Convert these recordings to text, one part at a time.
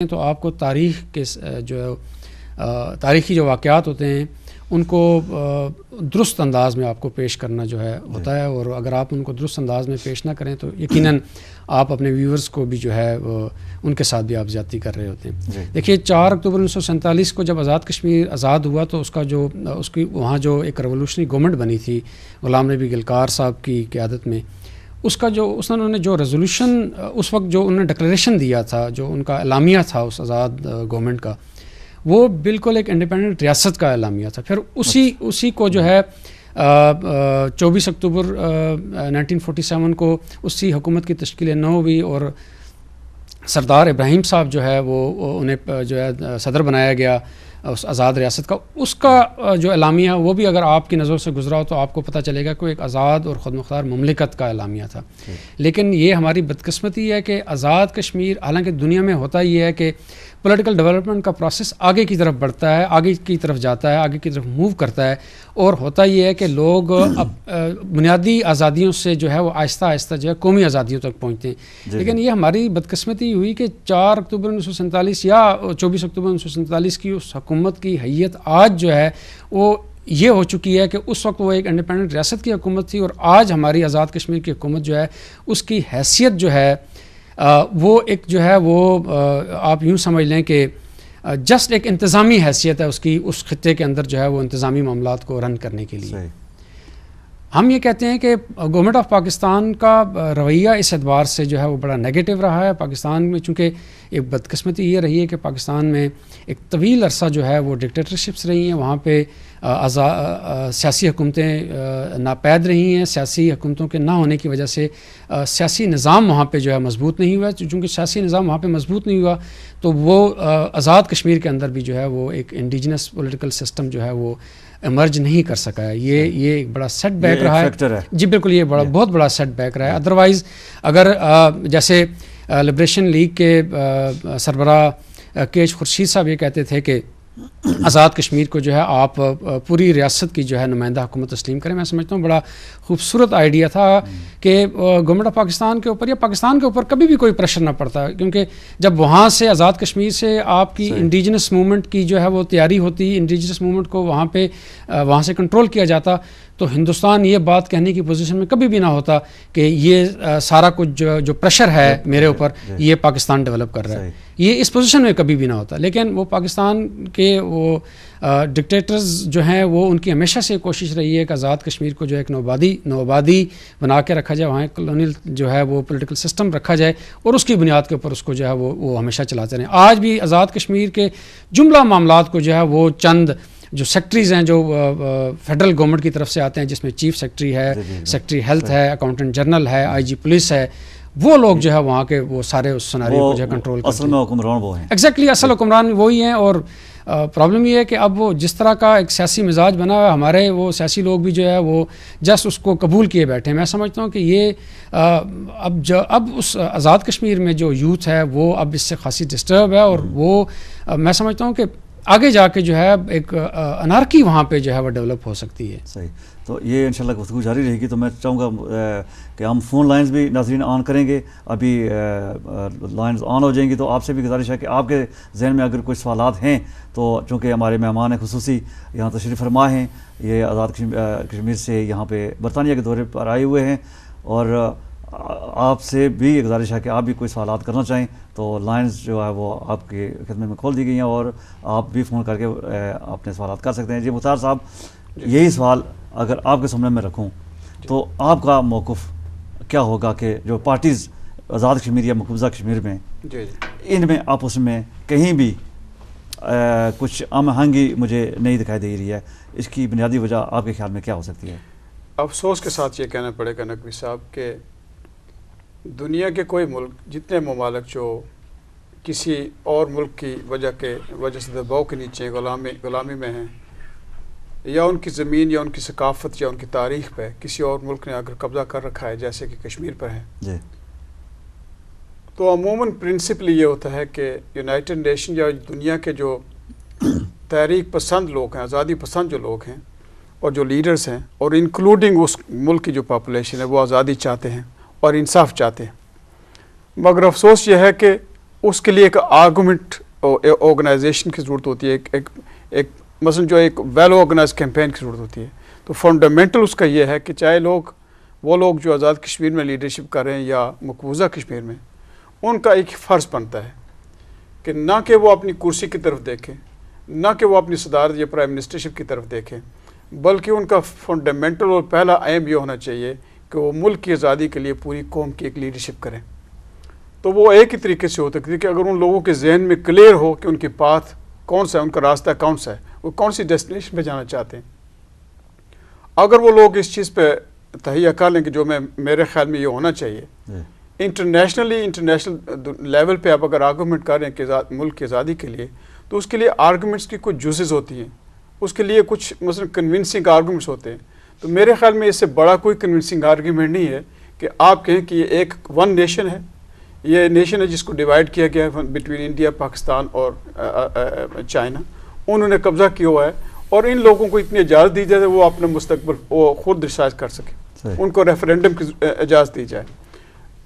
تو آپ کو تاریخ کے جو تاریخی جو واقعات ہوتے ہیں ان کو درست انداز میں آپ کو پیش کرنا جو ہے ہوتا ہے، اور اگر آپ ان کو درست انداز میں پیش نہ کریں تو یقیناً آپ اپنے ویورز کو بھی جو ہے ان کے ساتھ بھی آپ زیادتی کر رہے ہوتے ہیں۔ دیکھیے 4 اکتوبر 1947 کو جب آزاد کشمیر آزاد ہوا تو اس کی وہاں جو ایک ریولوشنری گورنمنٹ بنی تھی غلام نبی گلکار صاحب کی قیادت میں، انہوں نے جو ریزولوشن اس وقت جو انہوں نے ڈکلیریشن دیا تھا، جو ان کا اعلامیہ تھا اس آزاد گورنمنٹ کا، وہ بالکل ایک انڈیپینڈنٹ ریاست کا اعلامیہ تھا۔ پھر اسی کو جو ہے 24 اکتوبر 1947 کو اسی حکومت کی تشکیل نو ہوئی اور سردار ابراہیم صاحب جو ہے وہ انہیں جو ہے صدر بنایا گیا اس آزاد ریاست کا۔ اس کا جو اعلامیہ وہ بھی اگر آپ کی نظروں سے گزرا ہو تو آپ کو پتہ چلے گا کہ ایک آزاد اور خود مختار مملکت کا اعلامیہ تھا۔ لیکن یہ ہماری بدقسمتی ہے کہ آزاد کشمیر، حالانکہ دنیا میں ہوتا یہ ہے کہ پولیٹیکل ڈیولپمنٹ کا پروسیس آگے کی طرف بڑھتا ہے، آگے کی طرف جاتا ہے، آگے کی طرف موو کرتا ہے، اور ہوتا یہ ہے کہ لوگ بنیادی آزادیوں سے جو ہے وہ آہستہ آہستہ جو ہے قومی آزادیوں تک پہنچتے ہیں۔ لیکن یہ ہماری بدقسمتی ہوئی کہ 4 اکتوبر 1947 یا 24 اکتوبر 1947 کی اس حکومت کی حیت آج جو ہے وہ یہ ہو چکی ہے کہ اس وقت وہ ایک انڈیپینڈنٹ ریاست کی حکومت تھی، اور آج ہماری آزاد کشمیر کی حکومت جو ہے اس کی حیثیت جو ہے وہ ایک جو ہے وہ آپ یوں سمجھ لیں کہ جسٹ ایک انتظامی حیثیت ہے اس کی، اس خطے کے اندر جو ہے وہ انتظامی معاملات کو رن کرنے کے لیے۔ ہم یہ کہتے ہیں کہ گورنمنٹ آف پاکستان کا رویہ اس اعتبار سے جو ہے وہ بڑا نیگیٹو رہا ہے پاکستان میں، چونکہ ایک بدقسمتی یہ رہی ہے کہ پاکستان میں ایک طویل عرصہ جو ہے وہ ڈکٹیٹرشپس رہی ہیں، وہاں پہ سیاسی حکومتیں ناپید رہی ہیں، سیاسی حکومتوں کے نہ ہونے کی وجہ سے سیاسی نظام وہاں پہ جو ہے مضبوط نہیں ہوا۔ چونکہ سیاسی نظام وہاں پہ مضبوط نہیں ہوا تو وہ آزاد کشمیر کے اندر بھی جو ہے وہ ایک انڈیجنس پولیٹیکل سسٹم جو ہے وہ ایمرج نہیں کر سکا ہے۔ یہ ایک بڑا سیٹ بیک رہا ہے۔ جی بالکل، یہ بہت بڑا سیٹ بیک رہا ہے۔ ادروائز اگر جیسے لبریشن لیگ کے سربراہ کیش خورشید صاحب یہ کہتے تھے کہ آزاد کشمیر کو جو ہے آپ پوری ریاست کی جو ہے نمائندہ حکومت تسلیم کریں، میں سمجھتا ہوں بڑا خوبصورت آئیڈیا تھا کہ گورنمنٹ آف پاکستان کے اوپر یا پاکستان کے اوپر کبھی بھی کوئی پریشر نہ پڑتا، کیونکہ جب وہاں سے آزاد کشمیر سے آپ کی انڈیجنس موومنٹ کی جو ہے وہ تیاری ہوتی، انڈیجنس موومنٹ کو وہاں سے کنٹرول کیا جاتا، تو ہندوستان یہ بات کہنے کی پوزیشن میں کبھی بھی نہ ہوتا کہ یہ سارا کچھ جو پریشر ہے میرے اوپر یہ پاکستان ڈیولپ کر رہا ہے، یہ اس پوزیشن میں کبھی بھی نہ ہوتا۔ لیکن وہ پاکستان کے وہ ڈکٹیٹرز جو ہیں وہ ان کی ہمیشہ سے کوشش رہی ہے کہ آزاد کشمیر کو جو ایک نوآبادی بنا کے رکھا جائے، وہاں ایک کلونیل جو ہے وہ پولیٹیکل سسٹم رکھا جائے اور اس کی بنیاد کے اوپر اس کو جو ہے وہ ہمیشہ چلاتے رہیں۔ آج بھی آزاد کشمیر کے جملہ معاملات کو جو ہے وہ چند جو سیکٹریز ہیں جو فیڈرل گورنمنٹ کی طرف سے آتے ہیں، جس میں چیف سیکٹری ہے، سیکٹری ہیلتھ ہے، اکاؤنٹنٹ جنرل ہے، آئی جی پولیس ہے، وہ لوگ جو ہے وہاں کے وہ سارے اس سناریو کو جو ہے کنٹرول کرتے ہیں۔ اصل میں حکمران وہ ہیں، ایگزیکٹلی اصل حکمران وہی ہیں۔ اور پرابلم یہ ہے کہ اب وہ جس طرح کا ایک سیاسی مزاج بنا ہوا ہے، ہمارے وہ سیاسی لوگ بھی جو ہے وہ جسٹ اس کو قبول کیے بیٹھے ہیں۔ میں سمجھتا ہوں کہ یہ اب اس آزاد کشمیر میں جو یوتھ ہے وہ اب اس سے خاصی ڈسٹرب ہے، اور وہ میں سمجھتا ہوں کہ آگے جا کے جو ہے ایک انارکی وہاں پہ جو ہے وہ ڈیولپ ہو سکتی ہے۔ صحیح، تو یہ انشاءاللہ گفتگو جاری رہے گی۔ تو میں چاہوں گا کہ ہم فون لائنز بھی ناظرین آن کریں گے، ابھی لائنز آن ہو جائیں گی، تو آپ سے بھی گزارش ہے کہ آپ کے ذہن میں اگر کوئی سوالات ہیں تو چونکہ ہمارے مہمان ہیں خصوصی یہاں تشریف فرما ہیں، یہ آزاد کشمیر سے یہاں پہ برطانیہ کے دورے پر آئے ہوئے ہیں، اور آپ سے بھی یہ گزارش ہے کہ آپ بھی کوئی سوالات کرنا چاہیں تو لائنز جو ہے وہ آپ کی خدمت میں کھول دی گئی ہیں، اور آپ بھی فون کر کے اپنے سوالات کر سکتے ہیں۔ جی مختار صاحب، یہی سوال اگر آپ کے سامنے میں رکھوں تو آپ کا موقف کیا ہوگا کہ جو پارٹیز آزاد کشمیر یا مقبوضہ کشمیر میں ان میں آپس میں کہیں بھی کچھ ہم آہنگی مجھے نہیں دکھائی دے رہی ہے، اس کی بنیادی وجہ آپ کے خیال میں کیا ہو سکتی ہے؟ افسوس کے ساتھ یہ کہنا پڑے گا نقوی صاحب کہ دنیا کے کوئی ملک، جتنے ممالک جو کسی اور ملک کی وجہ سے دباؤ کے نیچے غلامی میں ہیں، یا ان کی زمین یا ان کی ثقافت یا ان کی تاریخ پہ کسی اور ملک نے اگر قبضہ کر رکھا ہے جیسے کہ کشمیر پر ہے، تو عموماً پرنسپل یہ ہوتا ہے کہ یونائٹڈ نیشن یا دنیا کے جو تحریک پسند لوگ ہیں، آزادی پسند جو لوگ ہیں اور جو لیڈرز ہیں، اور انکلوڈنگ اس ملک کی جو پاپولیشن ہے، وہ آزادی چاہتے ہیں اور انصاف چاہتے ہیں، مگر افسوس یہ ہے کہ اس کے لیے ایک آرگومنٹ آرگنائزیشن کی ضرورت ہوتی ہے, ایک مثلا جو ایک ویل آرگنائز کیمپین کی ضرورت ہوتی ہے. تو فنڈامنٹل اس کا یہ ہے کہ چاہے وہ لوگ جو آزاد کشمیر میں لیڈرشپ کر رہے ہیں یا مقبوضہ کشمیر میں, ان کا ایک فرض بنتا ہے کہ نہ کہ وہ اپنی کرسی کی طرف دیکھیں, نہ کہ وہ اپنی صدارت یا پرائم منسٹرشپ کی طرف دیکھیں, بلکہ ان کا فنڈامنٹل اور پہلا اہم یہ ہونا چاہیے کہ وہ ملک کی آزادی کے لیے پوری قوم کی ایک لیڈرشپ کریں. تو وہ ایک ہی طریقے سے ہو سکتی ہے کہ اگر ان لوگوں کے ذہن میں کلیئر ہو کہ ان کی پاتھ کون سا ہے, ان کا راستہ کون سا ہے, وہ کون سی ڈیسٹینیشن پہ جانا چاہتے ہیں. اگر وہ لوگ اس چیز پہ تہیہ کر لیں کہ جو میرے خیال میں یہ ہونا چاہیے, انٹرنیشنل لیول پہ آپ اگر آرگومنٹ کر رہے ہیں کہ ملک کی آزادی کے لیے, تو اس کے لیے آرگومنٹس کی کچھ جوزز ہوتی ہیں, اس کے لیے کچھ مثلا کنونسنگ آرگومنٹس ہوتے ہیں. تو میرے خیال میں اس سے بڑا کوئی کنونسنگ آرگومنٹ نہیں ہے کہ آپ کہیں کہ یہ ایک ون نیشن ہے, یہ نیشن ہے جس کو ڈیوائڈ کیا گیا ہے بٹوین انڈیا, پاکستان اور چائنا, انہوں نے قبضہ کیا ہوا ہے, اور ان لوگوں کو اتنی اجازت دی جائے وہ اپنا مستقبل وہ خود ڈیسائڈ کر سکیں, ان کو ریفرینڈم کی اجازت دی جائے.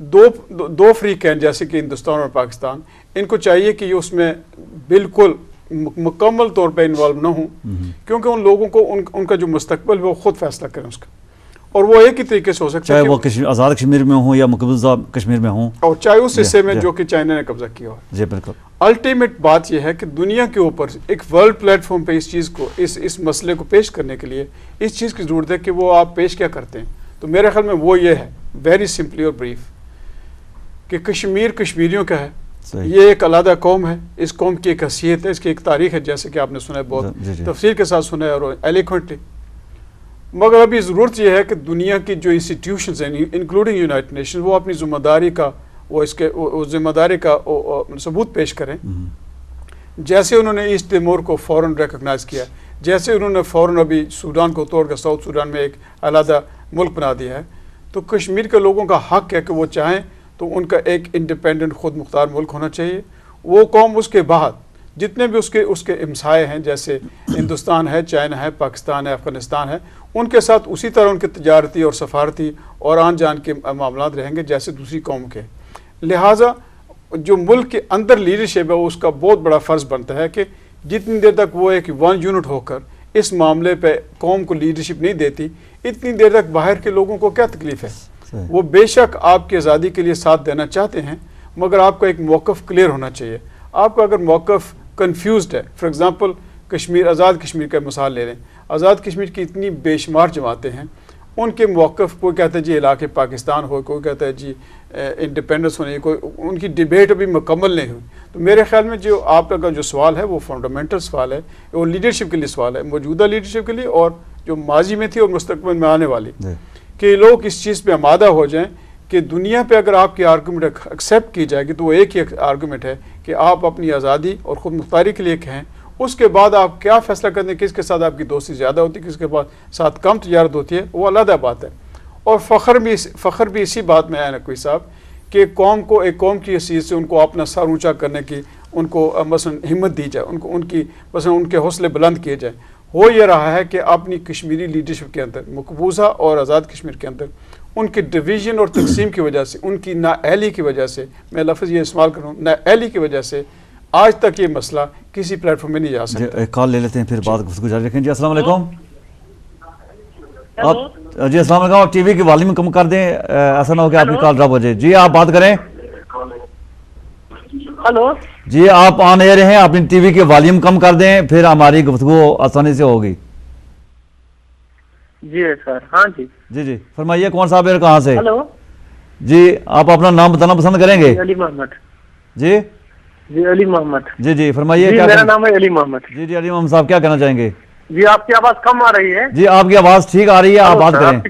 دو فریق ہیں جیسے کہ ہندوستان اور پاکستان, ان کو چاہیے کہ یہ اس میں بالکل مکمل طور پہ انوالو نہ ہوں, کیونکہ ان لوگوں کو ان کا جو مستقبل ہے وہ خود فیصلہ کریں اس کا, اور وہ ایک ہی طریقے سے ہو سکتا ہے چاہے وہ آزاد کشمیر میں ہوں یا مقبوضہ کشمیر میں ہوں, اور چاہے اس حصے میں جو کہ چائنا نے قبضہ کیا ہو. جی بالکل. الٹیمیٹ بات یہ ہے کہ دنیا کے اوپر ایک ورلڈ پلیٹ فارم پہ اس چیز کو اس مسئلے کو پیش کرنے کے لیے اس چیز کی ضرورت ہے کہ وہ آپ پیش کیا کرتے ہیں. تو میرے خیال میں وہ یہ ہے, ویری سمپلی اور بریف, کہ کشمیر کشمیریوں کا ہے, یہ ایک علیحدہ قوم ہے, اس قوم کی ایک حیثیت ہے, اس کی ایک تاریخ ہے, جیسے کہ آپ نے سنا ہے, بہت تفصیل کے ساتھ سنا ہے اور ایلیکوینٹلی. مگر ابھی ضرورت یہ ہے کہ دنیا کی جو انسٹیٹیوشنز ہیں انکلوڈنگ یونائٹڈ نیشن, وہ اپنی ذمہ داری کا ذمہ داری کا ثبوت پیش کریں. جیسے انہوں نے ایسٹ تیمور کو فوراً ریکگنائز کیا, جیسے انہوں نے فوراً ابھی سوڈان کو توڑ کر ساؤتھ سوڈان میں ایک علیحدہ ملک بنا دیا ہے, تو کشمیر کے لوگوں کا حق ہے کہ وہ چاہیں تو ان کا ایک انڈیپینڈنٹ خود مختار ملک ہونا چاہیے. وہ قوم اس کے بعد جتنے بھی اس کے ہمسائے ہیں, جیسے ہندوستان ہے, چائنا ہے, پاکستان ہے, افغانستان ہے, ان کے ساتھ اسی طرح ان کے تجارتی اور سفارتی اور آن جان کے معاملات رہیں گے جیسے دوسری قوم کے. لہٰذا جو ملک کے اندر لیڈرشپ ہے اس کا بہت بڑا فرض بنتا ہے کہ جتنی دیر تک وہ ایک ون یونٹ ہو کر اس معاملے پہ قوم کو لیڈرشپ نہیں دیتی, اتنی دیر تک باہر کے لوگوں کو کیا تکلیف ہے. وہ بے شک آپ کی آزادی کے لیے ساتھ دینا چاہتے ہیں, مگر آپ کا ایک موقف کلیئر ہونا چاہیے. آپ کا اگر موقف کنفیوزڈ ہے, فار ایگزامپل کشمیر, آزاد کشمیر کا مثال لے لیں, آزاد کشمیر کی اتنی بے شمار جماعتیں ہیں, ان کے موقف کوئی کہتا ہے جی علاقے پاکستان ہو, کوئی کہتا ہے جی انڈیپینڈنس ہونے, کوئی ان کی ڈیبیٹ ابھی مکمل نہیں ہوئی. تو میرے خیال میں جو آپ کا جو سوال ہے وہ فنڈامنٹل سوال ہے, وہ لیڈرشپ کے لیے سوال ہے, موجودہ لیڈرشپ کے لیے اور جو ماضی میں تھی اور مستقبل میں آنے والی, کہ لوگ اس چیز پہ آمادہ ہو جائیں کہ دنیا پہ اگر آپ کی آرگومنٹ ایکسیپٹ کی جائے گی تو وہ ایک ہی آرگومنٹ ہے کہ آپ اپنی آزادی اور خود مختاری کے لیے کہیں. اس کے بعد آپ کیا فیصلہ کرتے ہیں, کس کے ساتھ آپ کی دوستی زیادہ ہوتی ہے, کس کے ساتھ کم تجارت ہوتی ہے, وہ علیحدہ بات ہے. اور فخر بھی اسی بات میں ہے نقوی صاحب کہ قوم کو, ایک قوم کی حیثیت سے ان کو اپنا سر اونچا کرنے کی ان کو مثلا ہمت دی جائے, ان کے حوصلے بلند کیے جائیں. ہو یہ رہا ہے کہ اپنی کشمیری لیڈرشپ کے اندر, مقبوضہ اور آزاد کشمیر کے اندر, ان کے ڈویژن اور تقسیم کی وجہ سے, ان کی نااہلی کی وجہ سے, میں لفظ یہ استعمال کر رہا ہوں, نااہلی کی وجہ سے آج تک یہ مسئلہ کسی پلیٹ فارم میں نہیں جا سکتا. ایک کال لے لیتے ہیں پھر بات گفتگو جاری رکھیں. جی السلام علیکم. جی السلام علیکم. آپ ٹی وی کی والیوم کم کر دیں, ایسا نہ ہو کہ آپ کی کال ڈراپ ہو جائے. جی آپ بات کریں. ہلو جی آپ آن ایئر ہیں, اپنی ٹی وی کی والیوم کم کر دیں, پھر ہماری گفتگو آسانی سے ہوگی. جی سر. ہاں جی جی فرمائیے کون صاحب ہے, کہاں سے؟ ہلو جی آپ اپنا نام بتانا پسند کریں گے؟ علی محمد. جی علی محمد. جی فرمائیے. جی میرا نام ہے علی محمد. جی علی محمد صاحب کیا کہنا چاہیں گے؟ جی آپ کی آواز کم آ رہی ہے. جی آپ کی آواز ٹھیک آ رہی ہے, آپ بات کریں.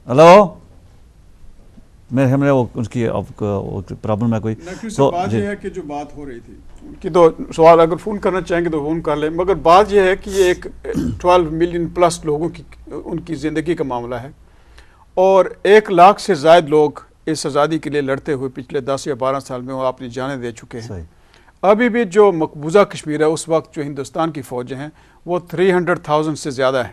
ہلو میں اس کی پرابلم ہے کوئی. بات یہ ہے کہ جو بات ہو رہی تھی ان کی, تو سوال اگر فون کرنا چاہیں گے تو فون کر لیں, مگر بات یہ ہے کہ یہ ایک 12 ملین پلس لوگوں کی ان کی زندگی کا معاملہ ہے, اور 1 لاکھ سے زائد لوگ اس آزادی کے لیے لڑتے ہوئے پچھلے 10 یا 12 سال میں وہ اپنی جانیں دے چکے ہیں. ابھی بھی جو مقبوضہ کشمیر ہے اس وقت جو ہندوستان کی فوجیں ہیں وہ 300,000 سے زیادہ ہیں,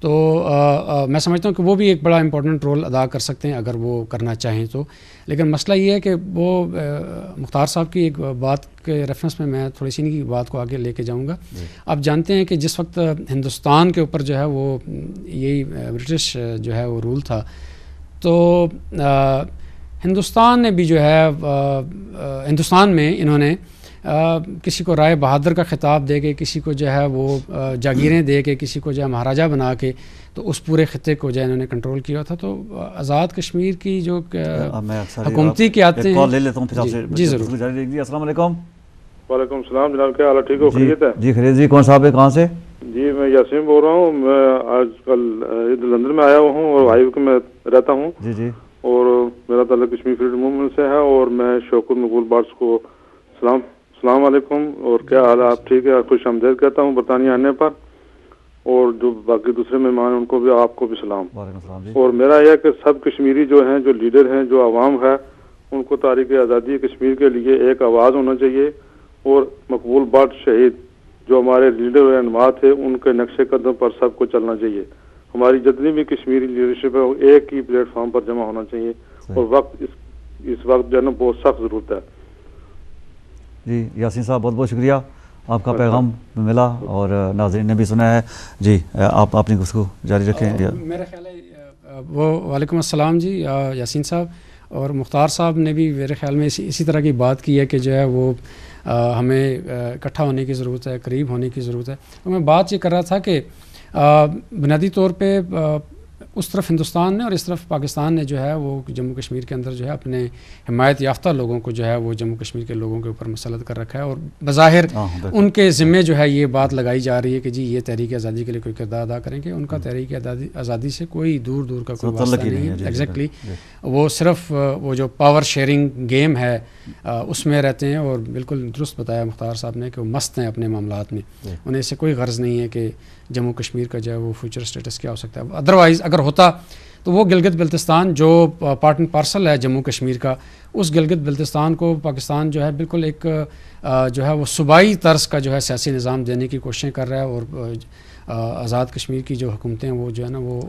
تو میں سمجھتا ہوں کہ وہ بھی ایک بڑا امپورٹنٹ رول ادا کر سکتے ہیں اگر وہ کرنا چاہیں تو. لیکن مسئلہ یہ ہے کہ وہ مختار صاحب کی ایک بات کے ریفرنس میں تھوڑی سی کی بات کو آگے لے کے جاؤں گا. آپ جانتے ہیں کہ جس وقت ہندوستان کے اوپر جو ہے وہ یہی برٹش جو ہے وہ رول تھا, تو ہندوستان نے بھی جو ہے ہندوستان میں انہوں نے کسی کو رائے بہادر کا خطاب دے کے, کسی کو جو ہے وہ جاگیریں دے کے, کسی کو جو ہے مہاراجہ بنا کے, تو اس پورے خطے کو جو ہے انہوں نے کنٹرول کیا تھا. تو آزاد کشمیر کی جو حکومتی قیادتیں کال لے لیتا ہوں پھر آپ سے. جی ضرور. جی السلام علیکم. وعلیکم السلام جناب, کیا حال ہے؟ ٹھیک ہو؟ خیریت ہے؟ جی خیریت. جی کون صاحب ہے, کہاں سے؟ جی میں یاسین بول رہا ہوں. میں آج کل لندن میں آیا ہوا ہوں اور ہائی وے میں رہتا ہوں. جی جی. اور میرا تعلق کشمیر فریڈم موومنٹ سے ہے, اور میں شوکت مقبول بارس کو السلام علیکم, اور کیا حال ہے؟ آپ ٹھیک ہے؟ خوش آمدید کہتا ہوں برطانیہ آنے پر, اور جو باقی دوسرے مہمان ہیں ان کو بھی, آپ کو بھی سلام. اور میرا یہ کہ سب کشمیری جو ہیں, جو لیڈر ہیں, جو عوام ہے, ان کو تحریک آزادی کشمیر کے لیے ایک آواز ہونا چاہیے, اور مقبول بٹ شہید جو ہمارے لیڈر رہنما تھے, ان کے نقش قدم پر سب کو چلنا چاہیے. ہماری جتنی بھی کشمیری لیڈرشپ ہے وہ ایک ہی پلیٹ فارم پر جمع ہونا چاہیے, اور وقت اس وقت جو ہے نا بہت سخت ضرورت ہے. جی یاسین صاحب بہت بہت شکریہ, آپ کا پیغام ملا اور ناظرین نے بھی سنا ہے. جی آپ اپنی گفتگو جاری رکھیں. میرا خیال ہے وہ وعلیکم السلام جی یاسین صاحب, اور مختار صاحب نے بھی میرے خیال میں اسی طرح کی بات کی ہے کہ جو ہے وہ ہمیں اکٹھا ہونے کی ضرورت ہے, قریب ہونے کی ضرورت ہے. تو میں بات یہ کر رہا تھا کہ بنیادی طور پہ اس طرف ہندوستان نے اور اس طرف پاکستان نے جو ہے وہ جموں کشمیر کے اندر جو ہے اپنے حمایت یافتہ لوگوں کو جو ہے وہ جموں کشمیر کے لوگوں کے اوپر مسلط کر رکھا ہے, اور بظاہر ان کے ذمے جو ہے یہ بات لگائی جا رہی ہے کہ جی یہ تحریک آزادی کے لیے کوئی کردار ادا کریں گے. ان کا تحریک آزادی سے کوئی دور کا کوئی واسطہ نہیں ہے. ایگزیکٹلی وہ صرف وہ جو پاور شیئرنگ گیم ہے اس میں رہتے ہیں, اور بالکل درست بتایا مختار صاحب نے کہ وہ مست ہیں اپنے معاملات میں. انہیں اس سے کوئی غرض نہیں ہے کہ جموں کشمیر کا جو ہے وہ فیوچر اسٹیٹس کیا ہو سکتا ہے. ادروائز اگر ہوتا تو وہ گلگت بلتستان جو پارٹ اینڈ پارسل ہے جموں کشمیر کا, اس گلگت بلتستان کو پاکستان جو ہے بالکل ایک جو ہے وہ صوبائی طرز کا جو ہے سیاسی نظام دینے کی کوششیں کر رہا ہے, اور آزاد کشمیر کی جو حکومتیں ہیں وہ جو ہے نا وہ